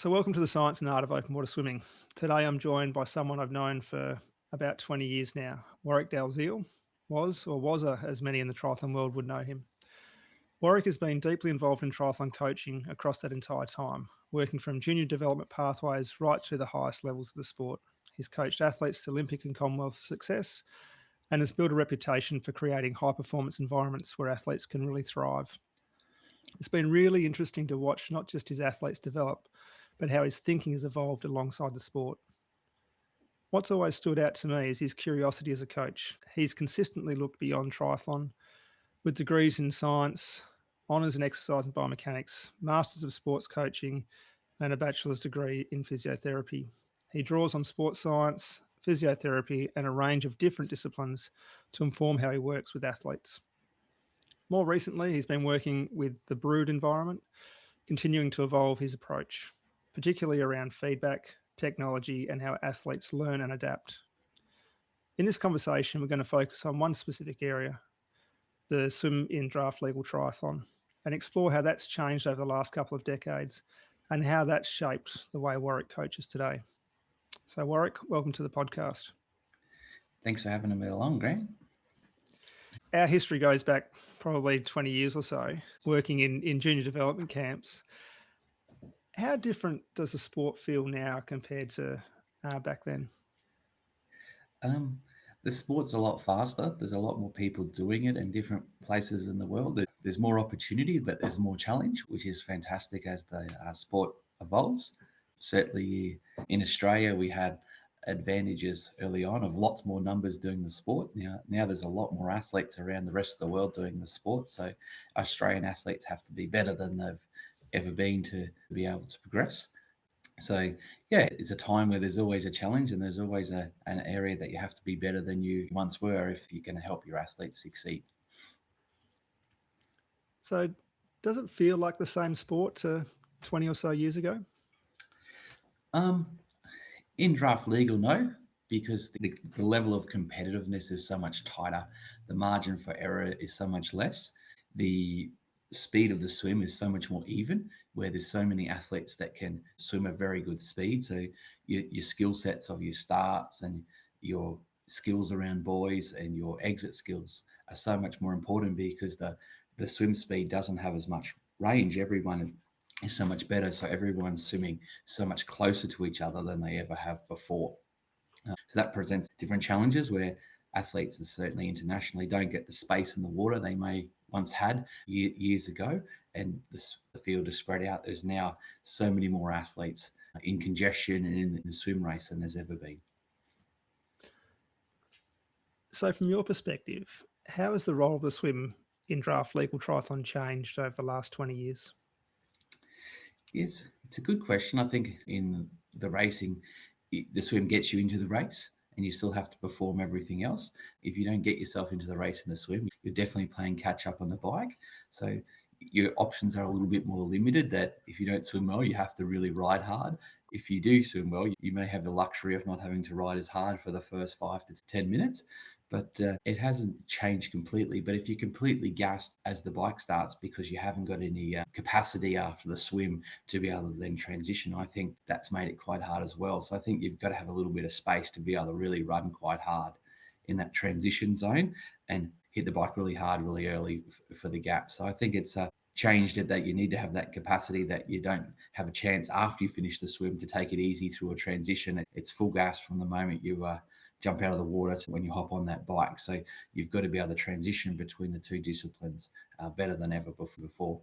So, welcome to the Science and Art of Open Water Swimming. Today, I'm joined by someone I've known for about 20 years now. Warwick Dalziel as many in the triathlon world would know him. Warwick has been deeply involved in triathlon coaching across that entire time, working from junior development pathways right to the highest levels of the sport. He's coached athletes to Olympic and Commonwealth success and has built a reputation for creating high performance environments where athletes can really thrive. It's been really interesting to watch not just his athletes develop, but how his thinking has evolved alongside the sport. What's always stood out to me is his curiosity as a coach. He's consistently looked beyond triathlon with degrees in science, honours in exercise and biomechanics, masters of sports coaching, and a bachelor's degree in physiotherapy. He draws on sports science, physiotherapy, and a range of different disciplines to inform how he works with athletes. More recently, he's been working with the brood environment, continuing to evolve his approach, particularly around feedback, technology, and how athletes learn and adapt. In this conversation, we're going to focus on one specific area, the swim in draft legal triathlon, and explore how that's changed over the last couple of decades and how that's shaped the way Warwick coaches today. So, Warwick, welcome to the podcast. Thanks for having me along, Grant. Our history goes back probably 20 years or so, working in junior development camps. How different does the sport feel now compared to back then? The sport's a lot faster. There's a lot more people doing it in different places in the world. There's more opportunity, but there's more challenge, which is fantastic as the sport evolves. Certainly in Australia, we had advantages early on of lots more numbers doing the sport. Now there's a lot more athletes around the rest of the world doing the sport. So Australian athletes have to be better than they've ever been to be able to progress. So yeah, it's a time where there's always a challenge and there's always an area that you have to be better than you once were if you're going to help your athletes succeed. So does it feel like the same sport to 20 or so years ago? In draft legal, no, because the level of competitiveness is so much tighter. The margin for error is so much less. The speed of the swim is so much more even, where there's so many athletes that can swim a very good speed. So your skill sets of your starts and your skills around buoys and your exit skills are so much more important because the swim speed doesn't have as much range. Everyone is so much better. So everyone's swimming so much closer to each other than they ever have before. So that presents different challenges where athletes, and certainly internationally, don't get the space in the water they may once had years ago, and the field is spread out. There's now so many more athletes in congestion and in the swim race than there's ever been. So from your perspective, how has the role of the swim in draft legal triathlon changed over the last 20 years? Yes, it's a good question. I think in the racing, the swim gets you into the race and you still have to perform everything else. If you don't get yourself into the race in the swim, you're definitely playing catch up on the bike. So your options are a little bit more limited, that if you don't swim well, you have to really ride hard. If you do swim well, you may have the luxury of not having to ride as hard for the first 5 to 10 minutes. But it hasn't changed completely. But if you're completely gassed as the bike starts because you haven't got any capacity after the swim to be able to then transition, I think that's made it quite hard as well. So I think you've got to have a little bit of space to be able to really run quite hard in that transition zone and hit the bike really hard, really early for the gap. So I think it's changed it that you need to have that capacity, that you don't have a chance after you finish the swim to take it easy through a transition. It's full gas from the moment you jump out of the water to when you hop on that bike. So you've got to be able to transition between the two disciplines better than ever before.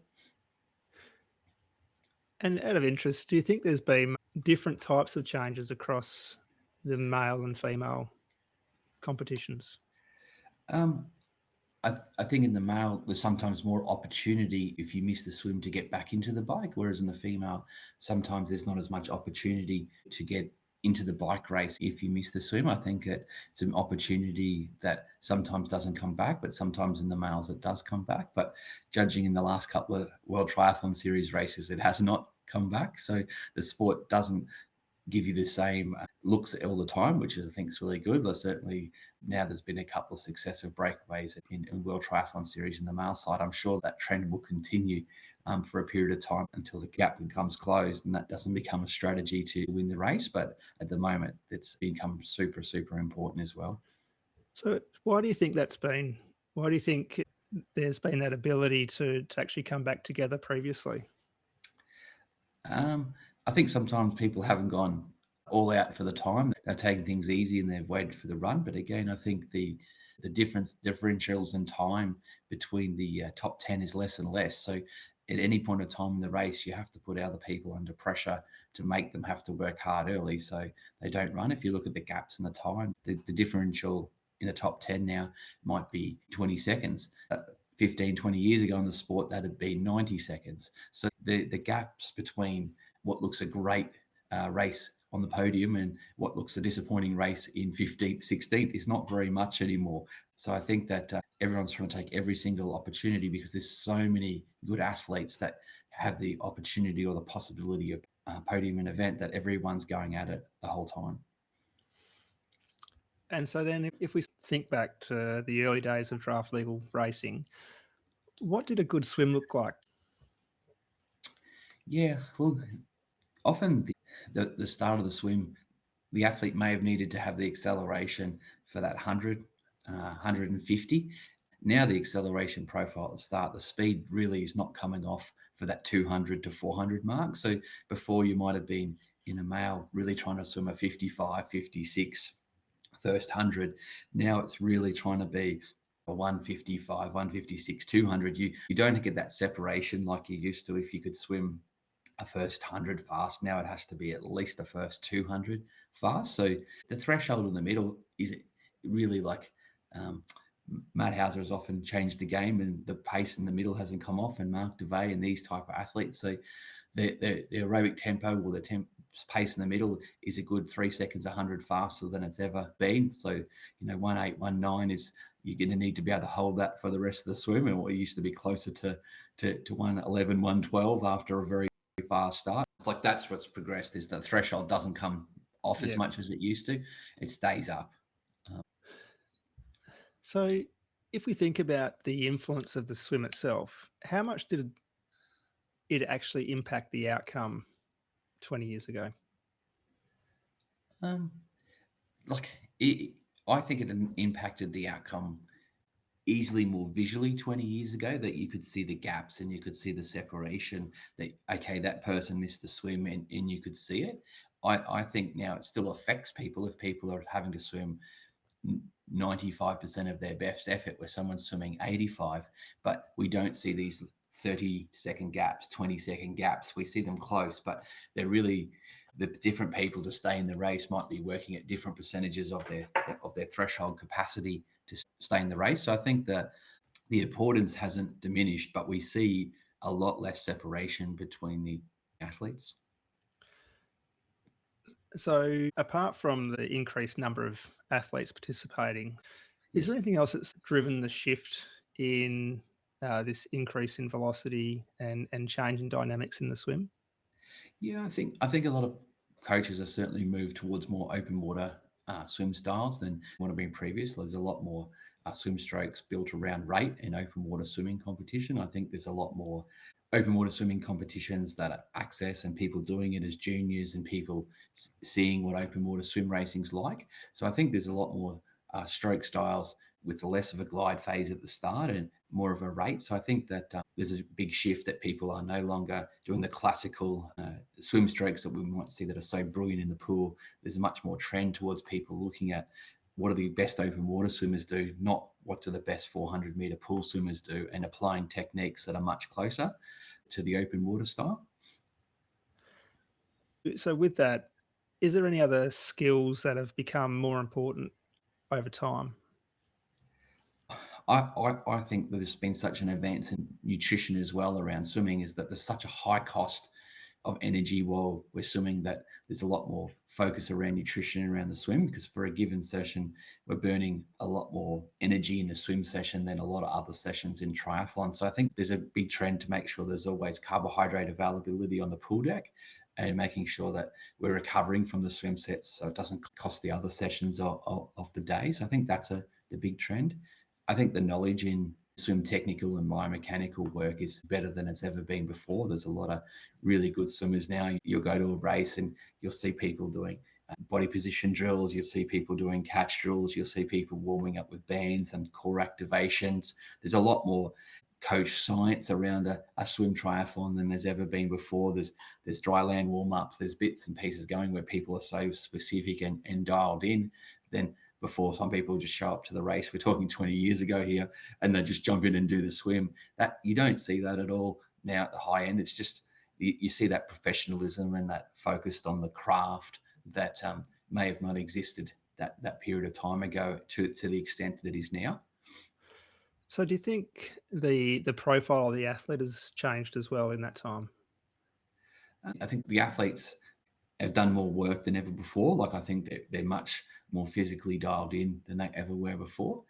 And out of interest, do you think there's been different types of changes across the male and female competitions? I think in the male, there's sometimes more opportunity if you miss the swim to get back into the bike, whereas in the female, sometimes there's not as much opportunity to get into the bike race if you miss the swim. I think it's an opportunity that sometimes doesn't come back, but sometimes in the males it does come back. But judging in the last couple of World Triathlon Series races, it has not come back. So the sport doesn't give you the same looks all the time, which I think is really good. But certainly Now there's been a couple of successive breakaways in World Triathlon Series in the male side. I'm sure that trend will continue for a period of time until the gap becomes closed and that doesn't become a strategy to win the race. But at the moment, it's become super, super important as well. So why do you think that's been? Why do you think there's been that ability to actually come back together previously? I think sometimes people haven't gone all out for the time. They're taking things easy and they've waited for the run. But again, I think the differentials in time between the top 10 is less and less. So at any point of time in the race, you have to put other people under pressure to make them have to work hard early so they don't run. If you look at the gaps in the time, the differential in the top 10 now might be 20 seconds. 15, 20 years ago in the sport, that'd be 90 seconds. So the gaps between what looks a great race on the podium and what looks a disappointing race in 15th, 16th is not very much anymore. So I think that everyone's trying to take every single opportunity because there's so many good athletes that have the opportunity or the possibility of podium an event that everyone's going at it the whole time. And so then if we think back to the early days of draft legal racing, what did a good swim look like? Yeah, well, often the start of the swim, the athlete may have needed to have the acceleration for that 100, 150. Now the acceleration profile at the start, the speed really is not coming off for that 200 to 400 mark. So before you might have been in a male really trying to swim a 55, 56 first 100. Now it's really trying to be a 155, 156, 200. You don't get that separation like you used to if you could swim a first 100 fast. Now it has to be at least a first 200 fast. So the threshold in the middle is really like Matt Hauser has often changed the game and the pace in the middle hasn't come off, and Mark DeVay and these type of athletes. So the aerobic tempo or the pace in the middle is a good 3 seconds 100 faster than it's ever been. So 1819 is you're going to need to be able to hold that for the rest of the swim, and what used to be closer to 111 112 after a very fast start. It's like that's what's progressed, is the threshold doesn't come off as much as it used to. It stays up. So if we think about the influence of the swim itself, how much did it actually impact the outcome 20 years ago? I think it impacted the outcome easily more visually 20 years ago, that you could see the gaps and you could see the separation, that, okay, that person missed the swim and you could see it. I think now it still affects people if people are having to swim 95% of their best effort where someone's swimming 85, but we don't see these 30-second gaps, 20-second gaps. We see them close, but they're really the different people to stay in the race might be working at different percentages of their threshold capacity to stay in the race. So I think that the importance hasn't diminished, but we see a lot less separation between the athletes. So apart from the increased number of athletes participating, is there anything else that's driven the shift in this increase in velocity and change in dynamics in the swim? Yeah, I think a lot of coaches have certainly moved towards more open water swim styles than what have been previous. There's a lot more swim strokes built around rate in open water swimming competition. I think there's a lot more open water swimming competitions that are access and people doing it as juniors and people seeing what open water swim racing's like. So I think there's a lot more stroke styles with less of a glide phase at the start and more of a rate. So I think that there's a big shift that people are no longer doing the classical swim strokes that we might see that are so brilliant in the pool. There's a much more trend towards people looking at what do the best open water swimmers do, not what do the best 400 meter pool swimmers do, and applying techniques that are much closer to the open water style. So with that, is there any other skills that have become more important over time? I think that there's been such an advance in nutrition as well around swimming, is that there's such a high cost of energy while we're swimming that there's a lot more focus around nutrition around the swim, because for a given session, we're burning a lot more energy in a swim session than a lot of other sessions in triathlon. So I think there's a big trend to make sure there's always carbohydrate availability on the pool deck. and making sure that we're recovering from the swim sets so it doesn't cost the other sessions of the day. So I think that's the big trend. I think the knowledge in swim technical and biomechanical work is better than it's ever been before. There's a lot of really good swimmers now. You'll go to a race and you'll see people doing body position drills, you'll see people doing catch drills, you'll see people warming up with bands and core activations. There's a lot more coach science around a swim triathlon than there's ever been before. There's dry land warm-ups, there's bits and pieces going where people are so specific and dialed in. Then before, some people just show up to the race, we're talking 20 years ago here, and they just jump in and do the swim. That you don't see that at all now at the high end. It's just you see that professionalism and that focused on the craft that may have not existed that period of time ago to the extent that it is now. So do you think the profile of the athlete has changed as well in that time? I think the athletes have done more work than ever before. Like, I think they're much more physically dialed in than they ever were before.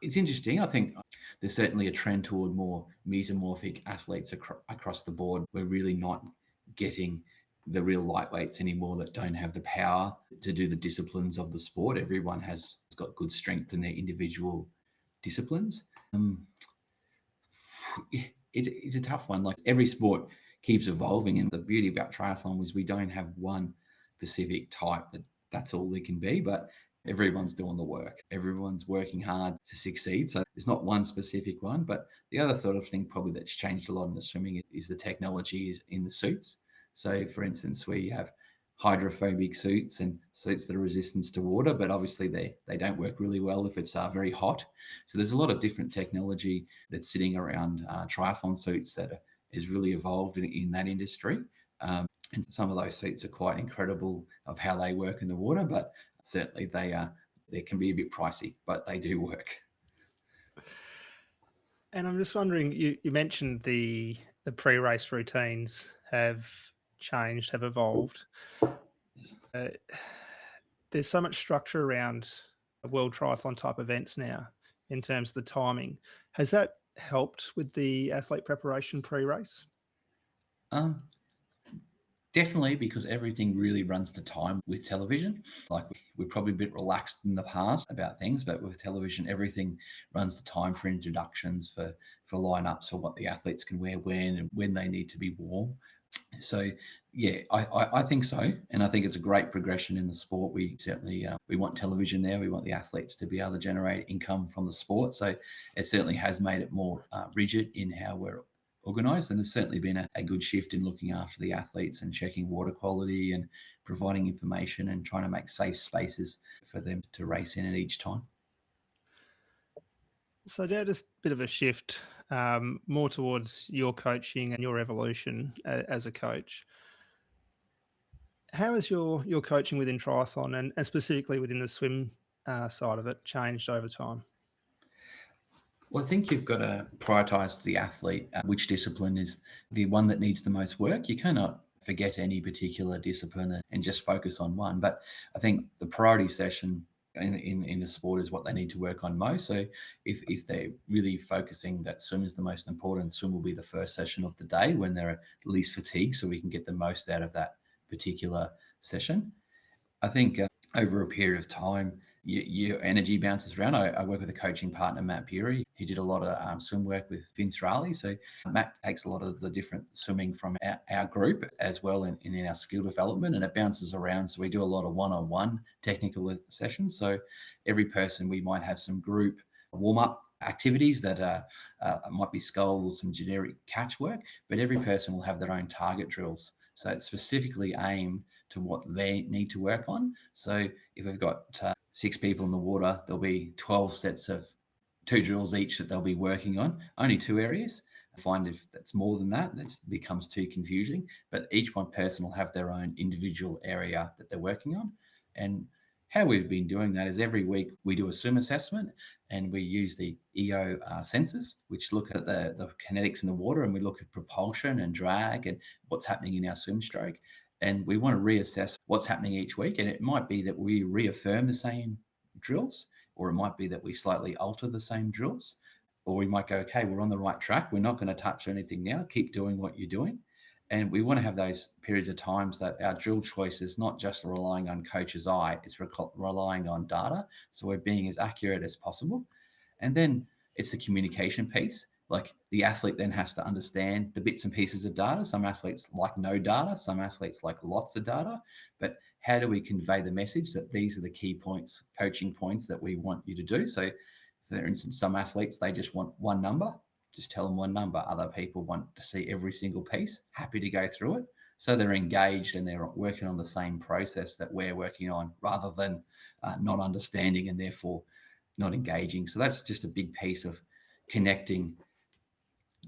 It's interesting. I think there's certainly a trend toward more mesomorphic athletes across the board. We're really not getting the real lightweights anymore that don't have the power to do the disciplines of the sport. Everyone has got good strength in their individual disciplines. It's a tough one. Like, every sport keeps evolving, and the beauty about triathlon was we don't have one specific type that's all they can be, but everyone's doing the work. Everyone's working hard to succeed. So there's not one specific one. But the other sort of thing probably that's changed a lot in the swimming is the technology in the suits. So, for instance, we have hydrophobic suits and suits that are resistant to water, but obviously they don't work really well if it's very hot. So there's a lot of different technology that's sitting around triathlon suits that has really evolved in that industry. And some of those suits are quite incredible of how they work in the water, but certainly they can be a bit pricey, but they do work. And I'm just wondering, you mentioned the pre-race routines have changed, have evolved. There's so much structure around world triathlon type events now in terms of the timing. Has that helped with the athlete preparation pre-race? Definitely, because everything really runs to time with television. Like, we're probably a bit relaxed in the past about things, but with television, everything runs to time for introductions, for lineups, for what the athletes can wear when and when they need to be warm. So, yeah, I think so. And I think it's a great progression in the sport. We certainly, we want television there. We want the athletes to be able to generate income from the sport. So it certainly has made it more rigid in how we're organised, and there's certainly been a good shift in looking after the athletes and checking water quality and providing information and trying to make safe spaces for them to race in at each time. So now just a bit of a shift more towards your coaching and your evolution as a coach. How has your coaching within triathlon and specifically within the swim side of it changed over time? Well, I think you've got to prioritise the athlete, which discipline is the one that needs the most work. You cannot forget any particular discipline and just focus on one. But I think the priority session in the sport is what they need to work on most. So if they're really focusing that swim is the most important, swim will be the first session of the day when they're least fatigued, so we can get the most out of that particular session. I think over a period of time, your energy bounces around. I work with a coaching partner, Matt Bury. He did a lot of swim work with Vince Raleigh. So Matt takes a lot of the different swimming from our group as well in our skill development, and it bounces around. So we do a lot of one-on-one technical sessions. So every person, we might have some group warm-up activities that might be sculls, some generic catch work, but every person will have their own target drills. So it's specifically aimed to what they need to work on. So if we've got 6 people in the water, there'll be 12 sets of 2 drills each that they'll be working on, only 2 areas. I find if that's more than that, that becomes too confusing. But each one person will have their own individual area that they're working on. And how we've been doing that is every week we do a swim assessment, and we use the EO sensors, which look at the kinetics in the water, and we look at propulsion and drag and what's happening in our swim stroke. And we want to reassess what's happening each week. And it might be that we reaffirm the same drills, or it might be that we slightly alter the same drills, or we might go, okay, we're on the right track. We're not going to touch anything now. Keep doing what you're doing. And we want to have those periods of times that our drill choice is not just relying on coach's eye, it's relying on data. So we're being as accurate as possible. And then it's the communication piece. Like the athlete then has to understand the bits and pieces of data. Some athletes like no data, some athletes like lots of data. But how do we convey the message that these are the key points, coaching points that we want you to do? So, for instance, some athletes, they just want one number, just tell them one number. Other people want to see every single piece, happy to go through it. So they're engaged and they're working on the same process that we're working on rather than not understanding and therefore not engaging. So that's just a big piece of connecting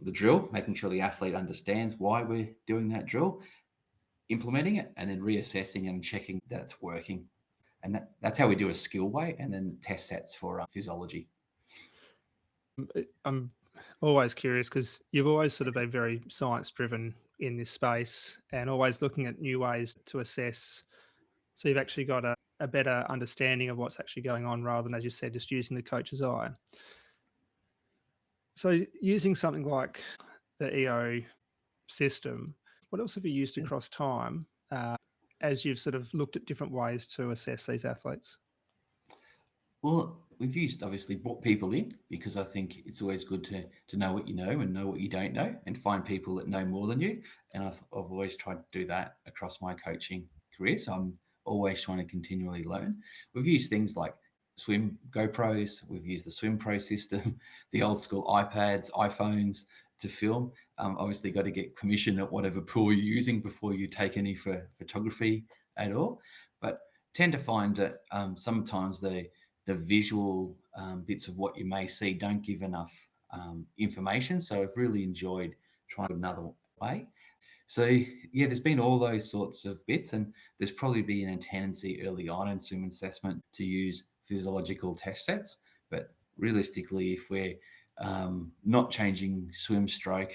the drill, making sure the athlete understands why we're doing that drill, implementing it, and then reassessing and checking that it's working. And that's how we do a skill weight and then test sets for physiology. I'm always curious because you've always sort of been very science driven in this space and always looking at new ways to assess. So you've actually got a better understanding of what's actually going on rather than, as you said, just using the coach's eye. So using something like the EO system, what else have you used across time as you've sort of looked at different ways to assess these athletes? Well, we've used obviously brought people in because I think it's always good to know what you know and know what you don't know and find people that know more than you. And I've always tried to do that across my coaching career. So I'm always trying to continually learn. We've used things like swim GoPros. We've used the Swim Pro system, the old school iPads, iPhones to film. Obviously, got to get permission at whatever pool you're using before you take any for photography at all. But tend to find that sometimes the visual bits of what you may see don't give enough information. So I've really enjoyed trying another way. So yeah, there's been all those sorts of bits, and there's probably been a tendency early on in swim assessment to use physiological test sets. But realistically, if we're not changing swim stroke,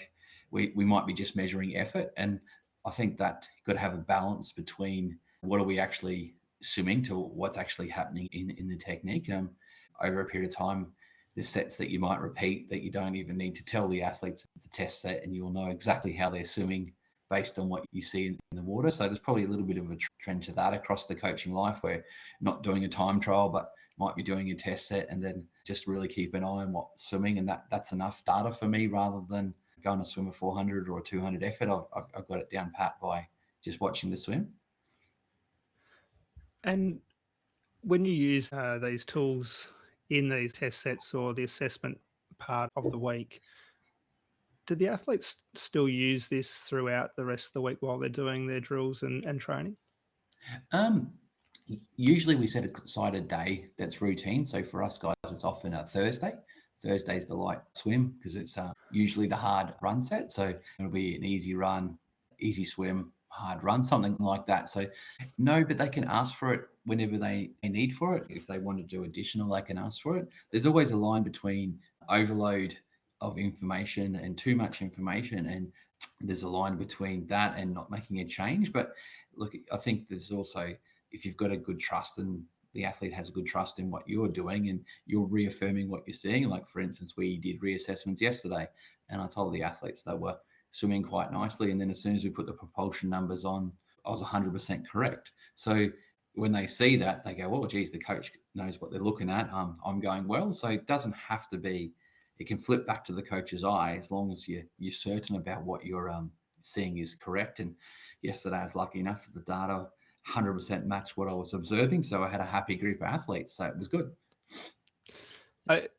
we might be just measuring effort. And I think that you've got to have a balance between what are we actually swimming to what's actually happening in the technique. Over a period of time, there's sets that you might repeat that you don't even need to tell the athletes the test set, and you'll know exactly how they're swimming based on what you see in the water. So there's probably a little bit of a trend to that across the coaching life where not doing a time trial, but might be doing a test set and then just really keep an eye on what's swimming. And that's enough data for me rather than going to swim a 400 or a 200 effort. I've got it down pat by just watching the swim. And when you use these tools in these test sets or the assessment part of the week, do the athletes still use this throughout the rest of the week while they're doing their drills and training? Usually we set aside a day that's routine. So for us guys, it's often a Thursday. Thursday's the light swim because it's usually the hard run set. So it'll be an easy run, easy swim, hard run, something like that. So no, but they can ask for it whenever they need for it. If they want to do additional, they can ask for it. There's always a line between overload of information and too much information. And there's a line between that and not making a change. But look, I think there's also, if you've got a good trust and the athlete has a good trust in what you're doing and you're reaffirming what you're seeing. Like for instance, we did reassessments yesterday and I told the athletes they were swimming quite nicely. And then as soon as we put the propulsion numbers on, I was 100% correct. So when they see that, they go, well, geez, the coach knows what they're looking at. I'm going well. So it doesn't have to be, it can flip back to the coach's eye as long as you're certain about what you're seeing is correct. And yesterday I was lucky enough that the data 100% matched what I was observing. So I had a happy group of athletes. So it was good.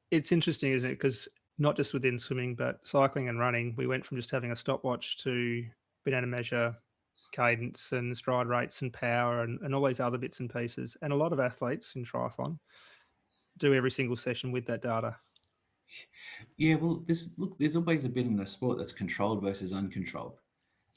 It's interesting, isn't it? Because not just within swimming, but cycling and running, we went from just having a stopwatch to being able to measure cadence and stride rates and power and all these other bits and pieces. And a lot of athletes in triathlon do every single session with that data. Yeah, well, there's always a bit in the sport that's controlled versus uncontrolled.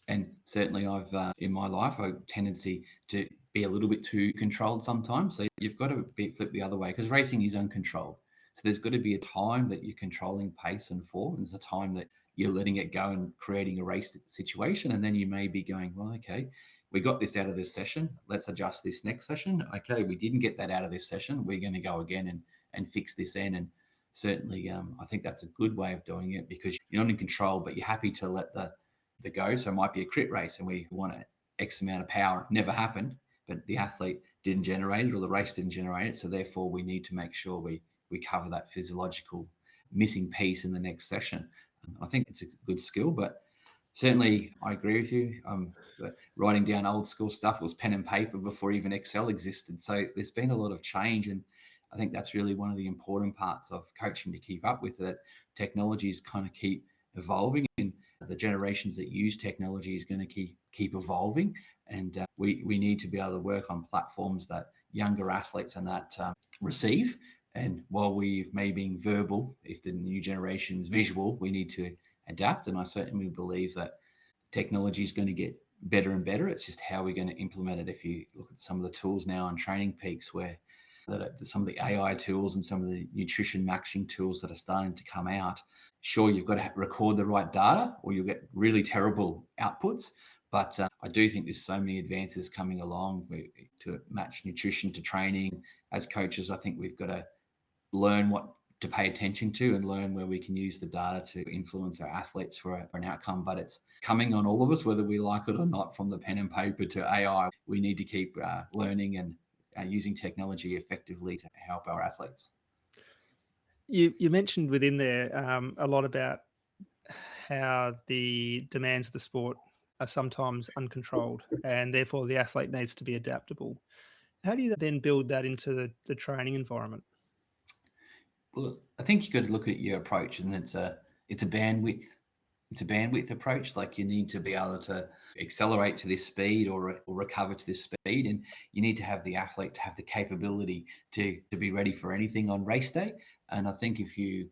And certainly I've, in my life, a tendency to be a little bit too controlled sometimes. So you've got to flip the other way because racing is uncontrolled. So there's got to be a time that you're controlling pace and form. And there's a time that you're letting it go and creating a race situation. And then you may be going, well, okay, we got this out of this session. Let's adjust this next session. Okay, we didn't get that out of this session. We're going to go again and fix this in. And certainly I think that's a good way of doing it because you're not in control, but you're happy to let the the go. So it might be a crit race and we want X amount of power. Never happened, but the athlete didn't generate it or the race didn't generate it. So therefore we need to make sure we cover that physiological missing piece in the next session. I think it's a good skill, but certainly I agree with you. Writing down old school stuff was pen and paper before even Excel existed. So there's been a lot of change, and I think that's really one of the important parts of coaching to keep up with it. Technologies kind of keep evolving, and the generations that use technology is going to keep evolving. And we need to be able to work on platforms that younger athletes and that receive. And while we may be verbal, if the new generation is visual, we need to adapt. And I certainly believe that technology is going to get better and better. It's just how we're going to implement it. If you look at some of the tools now on Training Peaks, where some of the AI tools and some of the nutrition matching tools that are starting to come out, sure, you've got to record the right data or you'll get really terrible outputs. But I do think there's so many advances coming along to match nutrition to training. As coaches, I think we've got to learn what to pay attention to and learn where we can use the data to influence our athletes for an outcome. But it's coming on all of us, whether we like it or not, from the pen and paper to AI. We need to keep learning and using technology effectively to help our athletes. You mentioned within there a lot about how the demands of the sport are sometimes uncontrolled and therefore the athlete needs to be adaptable. How do you then build that into the training environment? Well, I think you've got to look at your approach, and it's a bandwidth. It's a bandwidth approach. Like, you need to be able to accelerate to this speed or recover to this speed, and you need to have the athlete to have the capability to be ready for anything on race day. And I think if you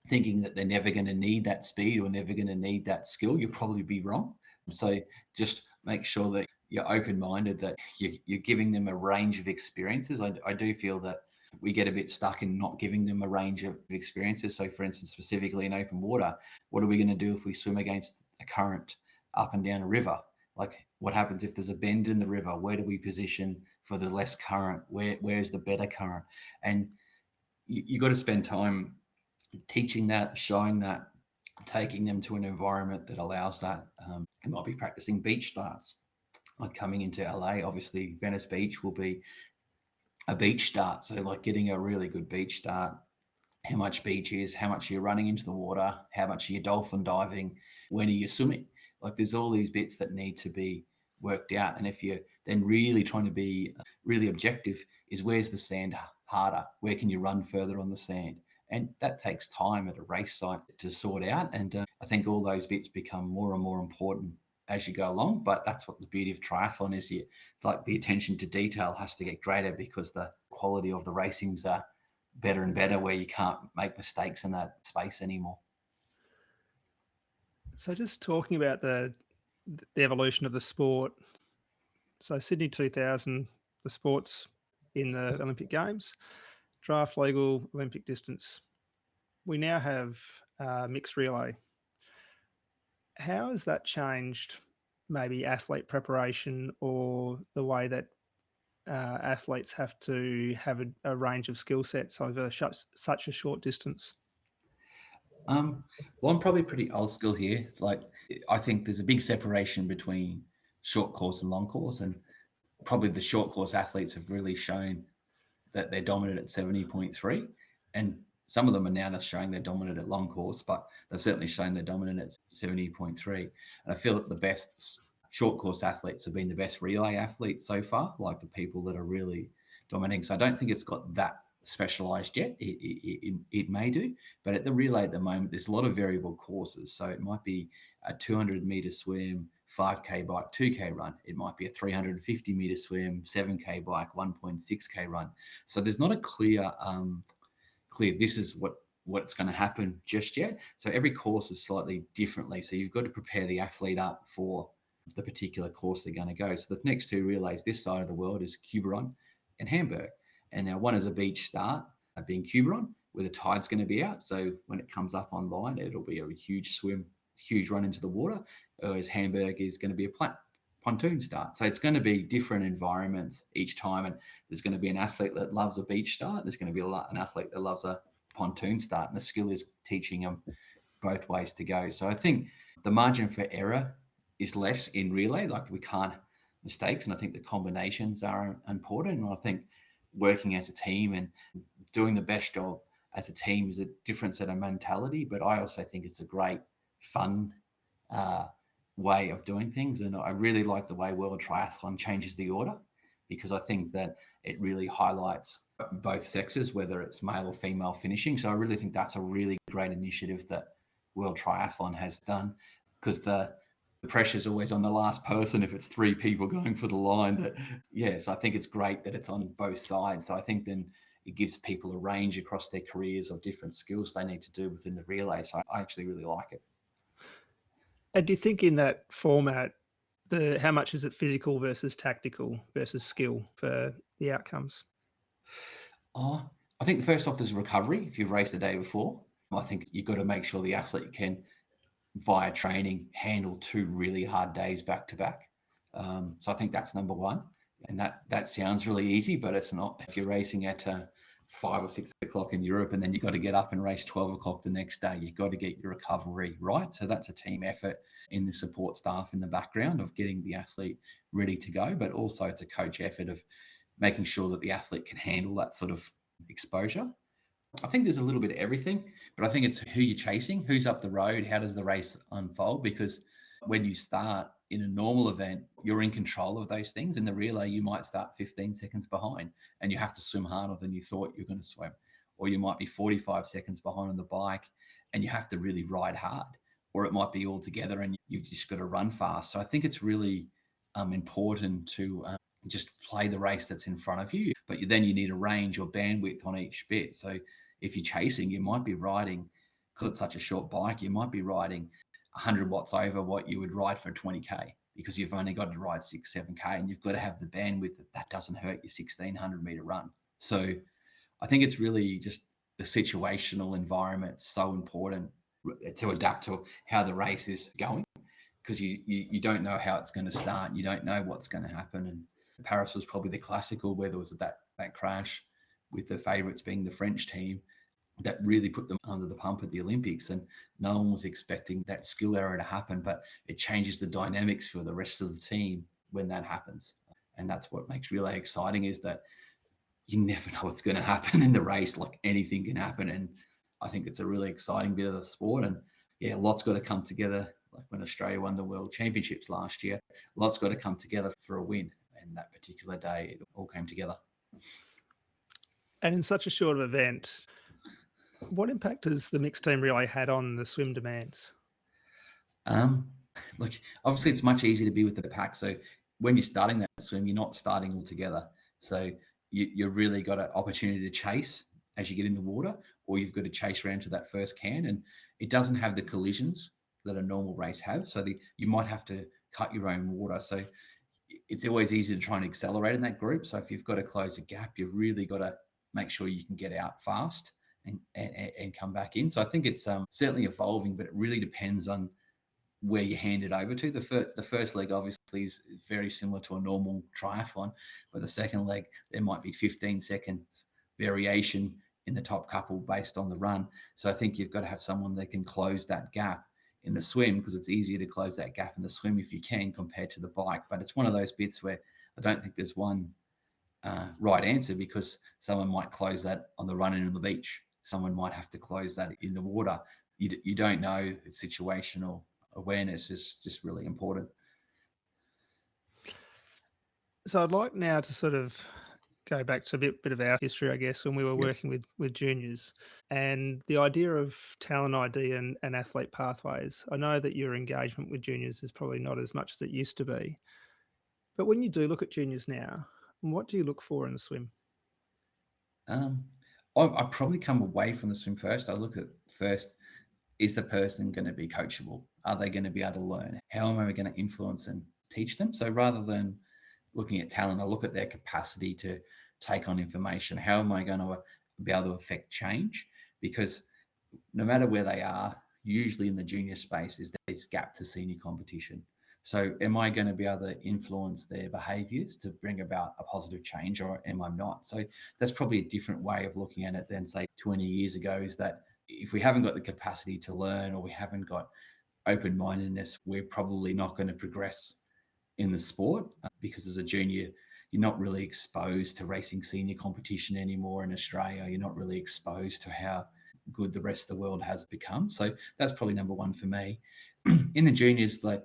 thinking that they're never going to need that speed or never going to need that skill, you'll probably be wrong. So just make sure that you're open-minded, that you're giving them a range of experiences. I do feel that we get a bit stuck in not giving them a range of experiences. So for instance, specifically in open water, what are we going to do if we swim against a current up and down a river? Like, what happens if there's a bend in the river? Where do we position for the less current? Where's the better current? And you got to spend time teaching that, showing that, taking them to an environment that allows that. It might be practicing beach starts. Like coming into LA, obviously Venice Beach will be a beach start. So like getting a really good beach start, how much beach is, how much you're running into the water, how much are you dolphin diving, when are you swimming? Like, there's all these bits that need to be worked out. And if you're then really trying to be really objective, is where's the sand harder? Where can you run further on the sand? And that takes time at a race site to sort out. And I think all those bits become more and more important as you go along. But that's what the beauty of triathlon is. Like, the attention to detail has to get greater because the quality of the racings are better and better, where you can't make mistakes in that space anymore. So just talking about the evolution of the sport. So Sydney 2000, the sports in the Olympic Games, draft legal Olympic distance. We now have mixed relay. How has that changed maybe athlete preparation or the way that athletes have to have a range of skill sets over such a short distance? Well, I'm probably pretty old school here. Like, I think there's a big separation between short course and long course, and probably the short course athletes have really shown that they're dominant at 70.3, and some of them are now showing they're dominant at long course, but they've certainly shown they're dominant at 70.3. And I feel that the best short course athletes have been the best relay athletes so far, like the people that are really dominating. So I don't think it's got that specialized yet. It may do, but at the relay at the moment, there's a lot of variable courses. So it might be a 200 meter swim, 5K bike, 2K run. It might be a 350 meter swim, 7K bike, 1.6K run. So there's not a clear this is what's going to happen just yet. So every course is slightly differently. So you've got to prepare the athlete up for the particular course they're going to go. So the next two relays this side of the world is Quiberon and Hamburg. And now one is a beach start, being Quiberon, where the tide's going to be out. So when it comes up online, it'll be a huge swim, huge run into the water. Whereas Hamburg is going to be a pontoon start. So it's going to be different environments each time. And there's going to be an athlete that loves a beach start. There's going to be an athlete that loves a pontoon start. And the skill is teaching them both ways to go. So I think the margin for error is less in relay. Like we can't mistakes, and I think the combinations are important. And I think working as a team and doing the best job as a team is a different set of mentality. But I also think it's a great, fun uh, way of doing things. And I really like the way World Triathlon changes the order, because I think that it really highlights both sexes, whether it's male or female finishing. So I really think that's a really great initiative that World Triathlon has done, because the pressure's always on the last person if it's three people going for the line. That yes, I think it's great that it's on both sides. So I think then it gives people a range across their careers of different skills they need to do within the relay. So I actually really like it. And do you think in that format, how much is it physical versus tactical versus skill for the outcomes? Oh, I think first off, there's recovery. If you've raced the day before, I think you've got to make sure the athlete can, via training, handle 2 really hard days back to back. So I think that's number one. And that sounds really easy, but it's not. If you're racing at 5 or 6 o'clock in Europe, and then you've got to get up and race 12 o'clock the next day, you've got to get your recovery right. So that's a team effort in the support staff in the background of getting the athlete ready to go, but also it's a coach effort of making sure that the athlete can handle that sort of exposure. I think there's a little bit of everything, but I think it's who you're chasing, who's up the road, how does the race unfold? Because when you start in a normal event, you're in control of those things. In the relay, you might start 15 seconds behind and you have to swim harder than you thought you were going to swim. Or you might be 45 seconds behind on the bike and you have to really ride hard. Or it might be all together and you've just got to run fast. So I think it's really important to just play the race that's in front of you. But then you need a range or bandwidth on each bit. So if you're chasing, you might be riding, because it's such a short bike, you might be riding 100 watts over what you would ride for 20K, because you've only got to ride 6, 7K, and you've got to have the bandwidth that doesn't hurt your 1,600 meter run. So I think it's really just the situational environment so important to adapt to how the race is going, because you don't know how it's going to start. You don't know what's going to happen. And Paris was probably the classical where there was that crash with the favourites being the French team that really put them under the pump at the Olympics, and no one was expecting that skill error to happen, but it changes the dynamics for the rest of the team when that happens. And that's what makes relay exciting, is that you never know what's going to happen in the race. Like anything can happen. And I think it's a really exciting bit of the sport. And yeah, lots got to come together. Like when Australia won the World Championships last year, lots got to come together for a win. And that particular day, it all came together. And in such a short event, what impact has the mixed team relay had on the swim demands? Look, obviously it's much easier to be with the pack. So when you're starting that swim, you're not starting all together. So you really got an opportunity to chase as you get in the water, or you've got to chase around to that first can. And it doesn't have the collisions that a normal race have. So you might have to cut your own water. So it's always easy to try and accelerate in that group. So if you've got to close a gap, you've really got to make sure you can get out fast and come back in. So I think it's certainly evolving, but it really depends on where you hand it over to. The first leg obviously is very similar to a normal triathlon, but the second leg, there might be 15 seconds variation in the top couple based on the run. So I think you've got to have someone that can close that gap in the swim, because it's easier to close that gap in the swim if you can compared to the bike. But it's one of those bits where I don't think there's one right answer, because someone might close that on the run and on the beach. Someone might have to close that in the water. You don't know. It's situational awareness is just really important. So I'd like now to sort of go back to a bit of our history, I guess, when we were Yep. working with juniors, and the idea of talent ID and athlete pathways. I know that your engagement with juniors is probably not as much as it used to be, but when you do look at juniors now, what do you look for in the swim? I probably come away from the swim first. I look at first, is the person going to be coachable? Are they going to be able to learn? How am I going to influence and teach them? So rather than looking at talent, I look at their capacity to take on information. How am I going to be able to affect change? Because no matter where they are, usually in the junior space is this gap to senior competition. So am I going to be able to influence their behaviors to bring about a positive change, or am I not? So that's probably a different way of looking at it than say 20 years ago, is that if we haven't got the capacity to learn, or we haven't got open-mindedness, we're probably not going to progress in the sport because as a junior, you're not really exposed to racing senior competition anymore in Australia. You're not really exposed to how good the rest of the world has become. So that's probably number one for me. In the juniors, like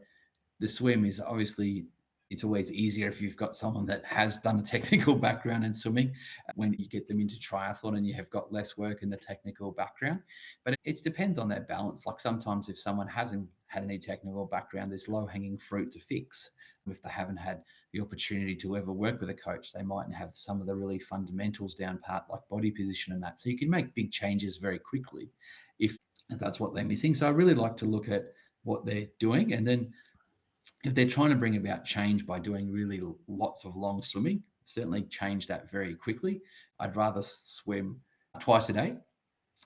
the swim is obviously, it's always easier if you've got someone that has done a technical background in swimming when you get them into triathlon and you have got less work in the technical background. But it depends on that balance. Like sometimes if someone hasn't had any technical background, there's low hanging fruit to fix. If they haven't had the opportunity to ever work with a coach, they mightn't have some of the really fundamentals down pat, like body position and that. So you can make big changes very quickly if that's what they're missing. So I really like to look at what they're doing, and then if they're trying to bring about change by doing really lots of long swimming, certainly change that very quickly. I'd rather swim twice a day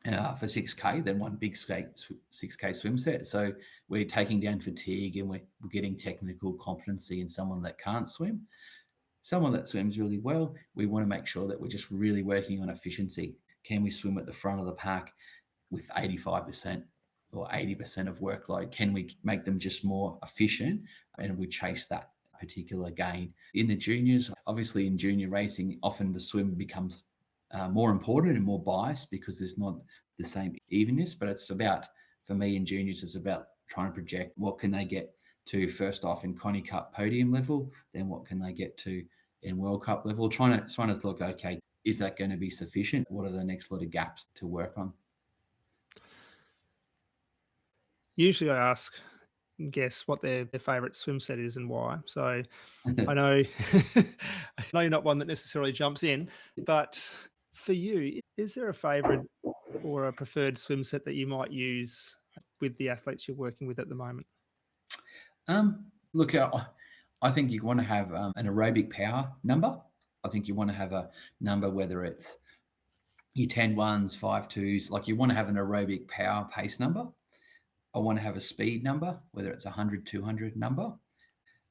for 6K than one big 6K swim set. So we're taking down fatigue and we're getting technical competency in someone that can't swim. Someone that swims really well, we want to make sure that we're just really working on efficiency. Can we swim at the front of the pack with 85% or 80% of workload? Can we make them just more efficient and we chase that particular gain? In the juniors, obviously in junior racing, often the swim becomes more important and more biased because there's not the same evenness, but it's about, for me in juniors, it's about trying to project what can they get to first off in Connie Cup podium level, then what can they get to in World Cup level, trying to look, okay, is that going to be sufficient? What are the next lot of gaps to work on? Usually I ask guests what their favourite swim set is and why. So I know I know you're not one that necessarily jumps in, but for you, is there a favourite or a preferred swim set that you might use with the athletes you're working with at the moment? Look, I think you want to have an aerobic power number. I think you want to have a number, whether it's your 10-1s, 5-2s, like you want to have an aerobic power pace number. I want to have a speed number, whether it's 100, 200 number.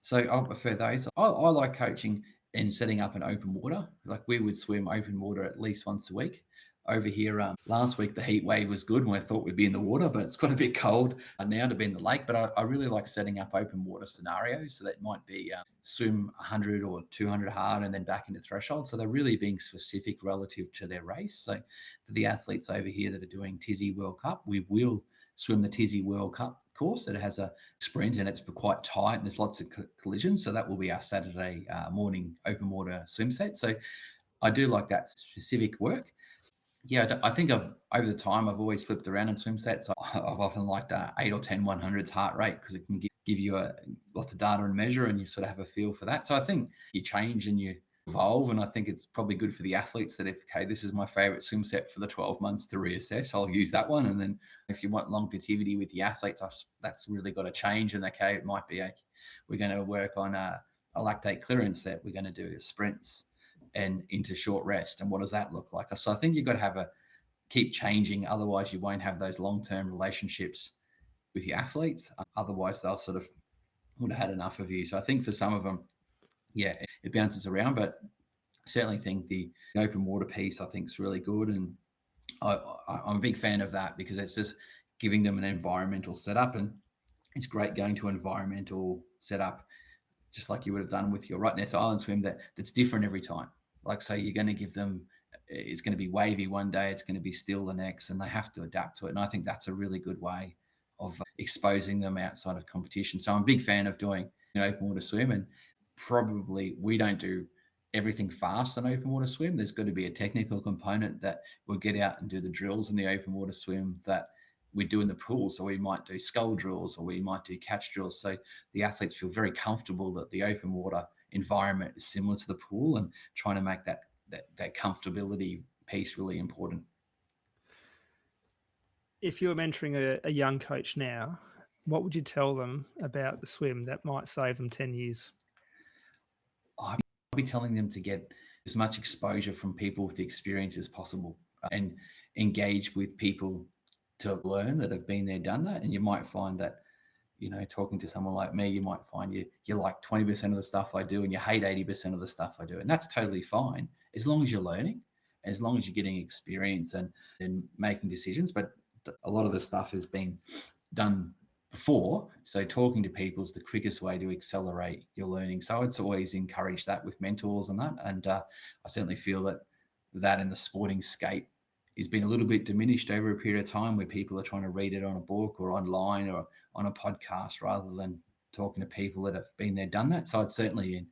So I prefer those. I like coaching and setting up an open water. Like we would swim open water at least once a week. Over here, last week the heat wave was good when I thought we'd be in the water, but it's got a bit cold now to be in the lake. But I really like setting up open water scenarios. So that might be swim 100 or 200 hard and then back into threshold. So they're really being specific relative to their race. So for the athletes over here that are doing Tisy World Cup, we will swim the Tisy World Cup course. It has a sprint and it's quite tight and there's lots of collisions. So that will be our Saturday morning open water swim set. So I do like that specific work. Yeah, I think over the time, I've always flipped around in swim sets. I've often liked 8 or 10 100s heart rate because it can give you lots of data and measure and you sort of have a feel for that. So I think you change and you evolve. And I think it's probably good for the athletes that okay, this is my favorite swim set for the 12 months to reassess, I'll use that one. And then if you want longevity with the athletes, that's really got to change. And okay, it might be we're going to work on a lactate clearance set. We're going to do sprints and into short rest. And what does that look like? So I think you've got to keep changing. Otherwise you won't have those long-term relationships with your athletes. Otherwise they'll sort of would have had enough of you. So I think for some of them, yeah, it bounces around, but I certainly think the open water piece I think is really good. And I'm a big fan of that because it's just giving them an environmental setup, and it's great going to environmental setup just like you would have done with your right next island swim that's different every time. Like, so you're going to give them, it's going to be wavy one day, it's going to be still the next, and they have to adapt to it. And I think that's a really good way of exposing them outside of competition. So I'm a big fan of doing an open water swim, and probably we don't do everything fast on open water swim. There's got to be a technical component that we'll get out and do the drills in the open water swim that we do in the pool. So we might do skull drills or we might do catch drills. So the athletes feel very comfortable that the open water environment is similar to the pool, and trying to make that comfortability piece really important. If you were mentoring a young coach now, what would you tell them about the swim that might save them 10 years? I'd be telling them to get as much exposure from people with experience as possible and engage with people to learn that have been there, done that. And you might find that, talking to someone like me, you might find you like 20% of the stuff I do and you hate 80% of the stuff I do. And that's totally fine as long as you're learning, as long as you're getting experience and making decisions. But a lot of the stuff has been done before. So talking to people is the quickest way to accelerate your learning. So it's always encourage that with mentors and that. And I certainly feel that in the sporting scape has been a little bit diminished over a period of time, where people are trying to read it on a book or online or on a podcast rather than talking to people that have been there, done that. So I'd certainly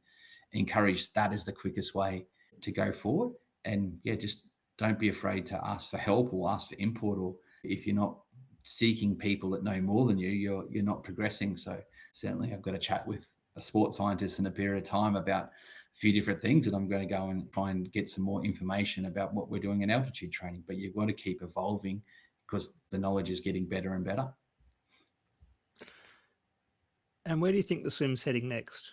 encourage that as the quickest way to go forward. And yeah, just don't be afraid to ask for help or ask for input, or if you're not seeking people that know more than you, you're not progressing. So certainly I've got to chat with a sports scientist in a period of time about a few different things, and I'm going to go and try and get some more information about what we're doing in altitude training. But you've got to keep evolving because the knowledge is getting better and better. And where do you think the swim's heading next?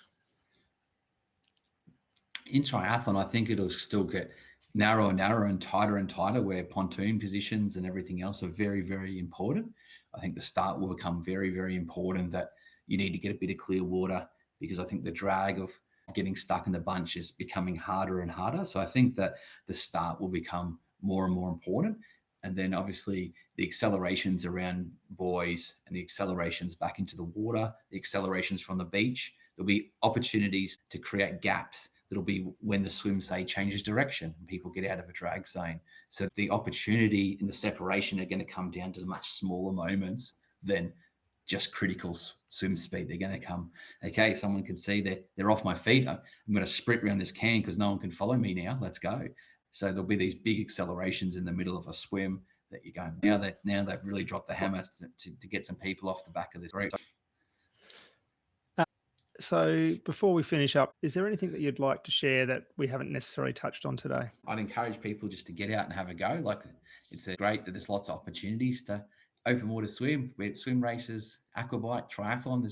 In triathlon, I think it'll still get narrower and narrower and tighter, where pontoon positions and everything else are very, very important. I think the start will become very, very important, that you need to get a bit of clear water, because I think the drag of getting stuck in the bunch is becoming harder and harder. So I think that the start will become more and more important. And then obviously the accelerations around buoys and the accelerations back into the water, the accelerations from the beach, there'll be opportunities to create gaps. That'll be when the swim, say, changes direction and people get out of a drag zone. So the opportunity and the separation are going to come down to much smaller moments than just critical swim speed. They're going to come, okay, someone can see that they're off my feet. I'm going to sprint around this can because no one can follow me now. Let's go. So there'll be these big accelerations in the middle of a swim that you're going, now they've really dropped the hammer to get some people off the back of this group. So before we finish up, is there anything that you'd like to share that we haven't necessarily touched on today? I'd encourage people just to get out and have a go. Like, it's great that there's lots of opportunities to open water swim, swim races, aquabike, triathlon.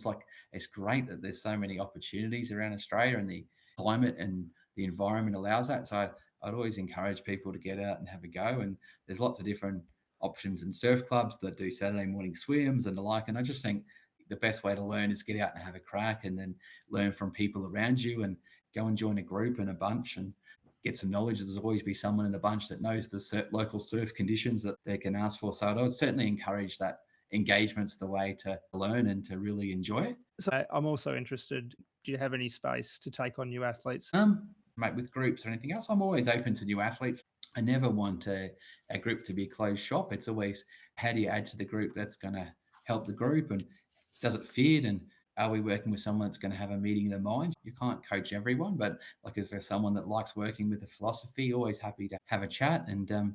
It's great that there's so many opportunities around Australia, and the climate and the environment allows that. So I'd always encourage people to get out and have a go. And there's lots of different options in surf clubs that do Saturday morning swims and the like. And I just think the best way to learn is get out and have a crack, and then learn from people around you, and go and join a group and a bunch and get some knowledge. There's always be someone in a bunch that knows the local surf conditions that they can ask for. So I would certainly encourage that. Engagement's the way to learn and to really enjoy it. So I'm also interested, do you have any space to take on new athletes? Mate, with groups or anything else, I'm always open to new athletes. I never want a group to be a closed shop. It's always, how do you add to the group that's going to help the group, and does it fit, and are we working with someone that's going to have a meeting in their mind? You can't coach everyone, but like, is there someone that likes working with the philosophy? Always happy to have a chat and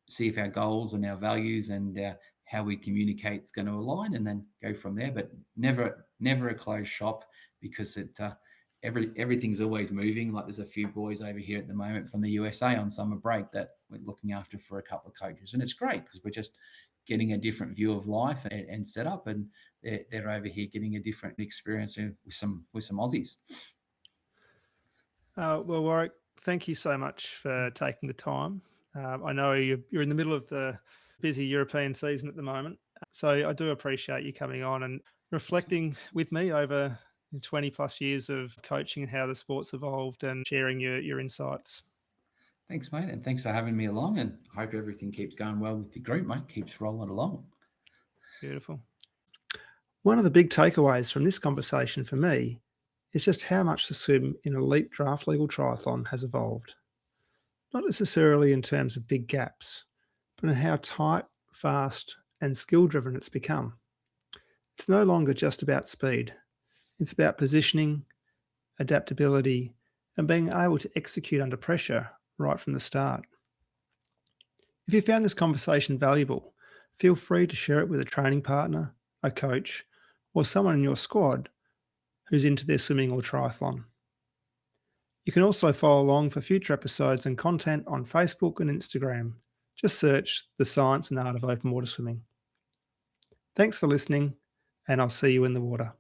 see if our goals and our values and how we communicate is going to align, and then go from there. But never a closed shop, because everything's always moving. Like, there's a few boys over here at the moment from the USA on summer break that we're looking after for a couple of coaches, and it's great because we're just getting a different view of life and setup, and they're over here getting a different experience with some Aussies. Well, Warwick, thank you so much for taking the time. I know you're in the middle of the busy European season at the moment, so I do appreciate you coming on and reflecting with me over 20 plus years of coaching and how the sport's evolved, and sharing your insights. Thanks, mate, and thanks for having me along, and I hope everything keeps going well with the group, mate. Keeps rolling along. Beautiful. One of the big takeaways from this conversation for me is just how much the swim in elite draft legal triathlon has evolved. Not necessarily in terms of big gaps, but in how tight, fast, and skill-driven it's become. It's no longer just about speed. It's about positioning, adaptability, and being able to execute under pressure right from the start. If you found this conversation valuable, feel free to share it with a training partner, a coach, or someone in your squad who's into their swimming or triathlon. You can also follow along for future episodes and content on Facebook and Instagram. Just search The Science and Art of Open Water Swimming. Thanks for listening, and I'll see you in the water.